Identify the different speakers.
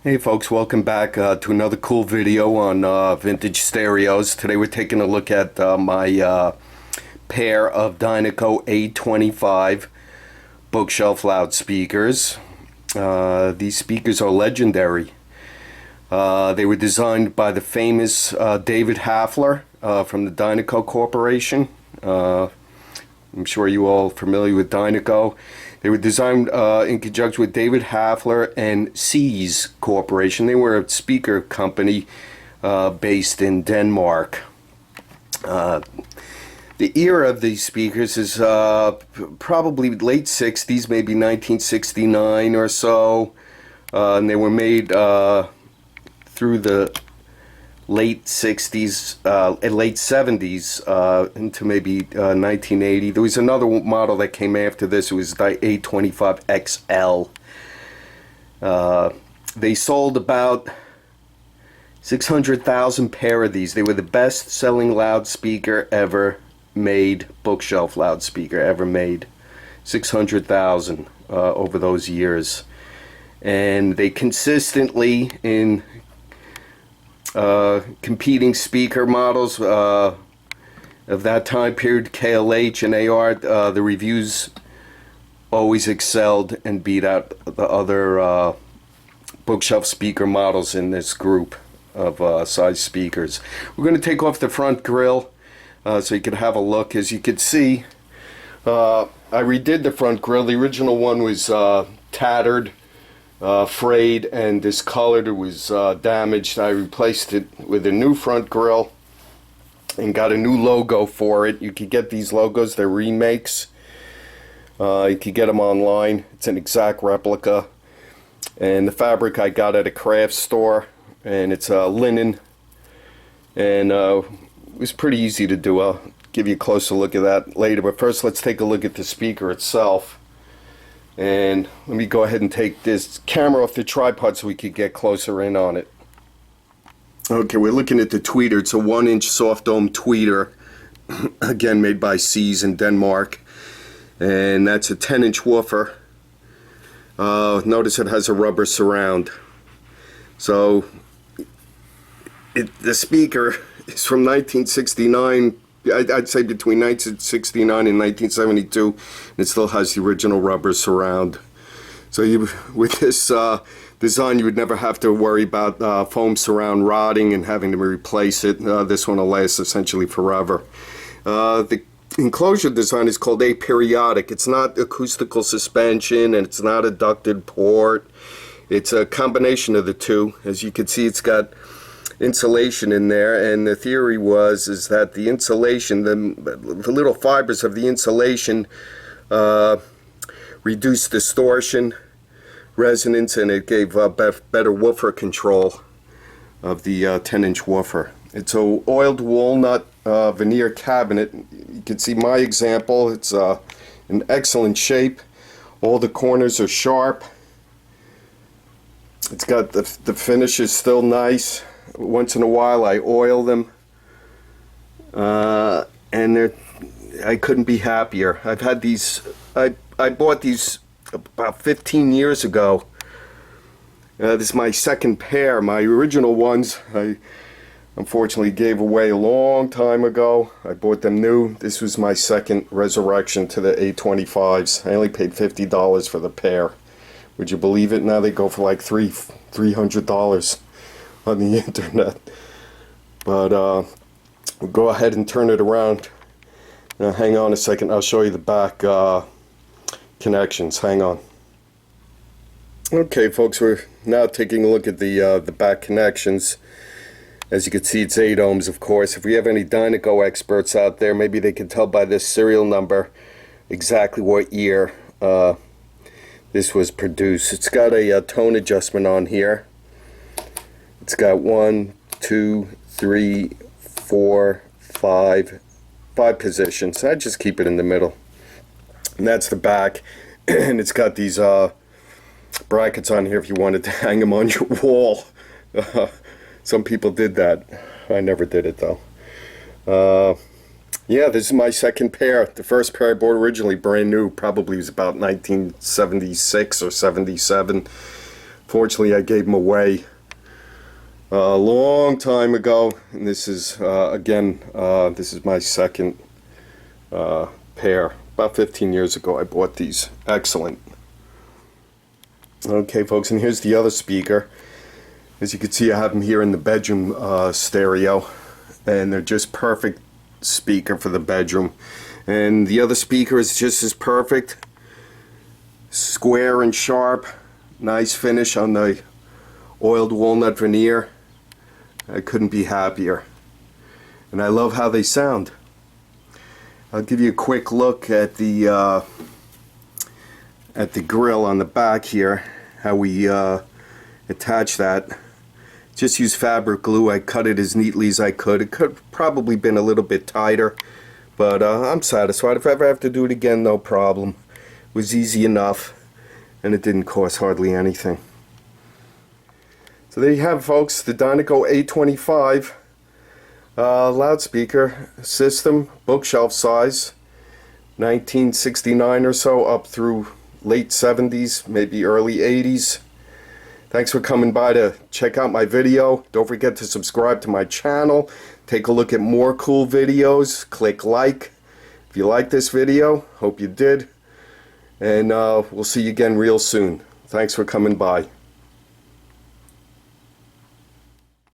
Speaker 1: Hey folks, welcome back to another cool video on vintage stereos. Today we're taking a look at my pair of Dynaco A25 bookshelf loudspeakers. These speakers are legendary. They were designed by the famous David Hafler from the Dynaco Corporation. I'm sure you all are familiar with Dynaco. They were designed in conjunction with David Hafler and Seas Corporation. They were a speaker company based in Denmark. The era of these speakers is probably late 60s, maybe 1969 or so. And they were made through the late 60s, late 70s into maybe 1980. There was another model that came after this. It was the A25 XL. They sold about 600,000 pair of these. They were the best selling loudspeaker ever made, bookshelf loudspeaker ever made. 600,000 over those years. And they consistently, in competing speaker models of that time period, KLH and AR, the reviews always excelled and beat out the other bookshelf speaker models in this group of size speakers. We're going to take off the front grille so you can have a look. As you can see, I redid the front grille. The original one was tattered, frayed and discolored. It was damaged. I replaced it with a new front grille and got a new logo for it. You could get these logos, they're remakes. You could get them online. It's an exact replica. And the fabric I got at a craft store, and it's linen, and it was pretty easy to do. I'll give you a closer look at that later, but first let's take a look at the speaker itself. And let me go ahead and take this camera off the tripod so we could get closer in on it. Okay, we're looking at the tweeter. It's a 1-inch soft dome tweeter, again made by Seas in Denmark, and that's a 10-inch woofer. Notice it has a rubber surround. So the speaker is from 1969. I'd say between 1969 and 1972, and it still has the original rubber surround. So with this design, you would never have to worry about foam surround rotting and having to replace it. This one will last essentially forever. The enclosure design is called aperiodic. It's not acoustical suspension, and it's not a ducted port. It's a combination of the two. As you can see, it's got insulation in there, and the theory is that the insulation, the little fibers of the insulation reduced distortion, resonance, and it gave better woofer control of the 10-inch woofer. It's a oiled walnut veneer cabinet. You can see my example. It's in excellent shape. All the corners are sharp. It's got the finish is still nice. Once in a while I oil them, and I couldn't be happier. I've had these, I bought these about 15 years ago. This is my second pair. My original ones I unfortunately gave away a long time ago. I bought them new. This was my second resurrection to the A25s. I only paid $50 for the pair. Would you believe it? Now they go for like $300 on the internet. But we'll go ahead and turn it around. Now hang on a second, I'll show you the back connections. Hang on. Okay folks, we're now taking a look at the back connections. As you can see, it's 8 ohms, of course. If we have any Dynaco experts out there, maybe they can tell by this serial number exactly what year this was produced. It's got a tone adjustment on here. It's got 1, 2, 3, 4, 5 positions. I just keep it in the middle. And that's the back. And it's got these brackets on here if you wanted to hang them on your wall. Some people did that. I never did it though. Yeah, this is my second pair. The first pair I bought originally brand new, probably was about 1976 or 77. Fortunately, I gave them away a long time ago, and this is again, this is my second pair. About 15 years ago I bought these. Excellent. Okay folks, and here's the other speaker. As you can see, I have them here in the bedroom stereo, and they're just perfect speaker for the bedroom. And the other speaker is just as perfect, square and sharp, nice finish on the oiled walnut veneer. I couldn't be happier, and I love how they sound. I'll give you a quick look at the grill on the back here, how we attach that. Just use fabric glue. I cut it as neatly as I could. It could probably been a little bit tighter, but I'm satisfied. If I ever have to do it again, no problem. It was easy enough, and it didn't cost hardly anything. So there you have it, folks, the Dynaco A25 loudspeaker system, bookshelf size, 1969 or so up through late 70s, maybe early 80s. Thanks for coming by to check out my video. Don't forget to subscribe to my channel. Take a look at more cool videos. Click like if you like this video. Hope you did. And we'll see you again real soon. Thanks for coming by.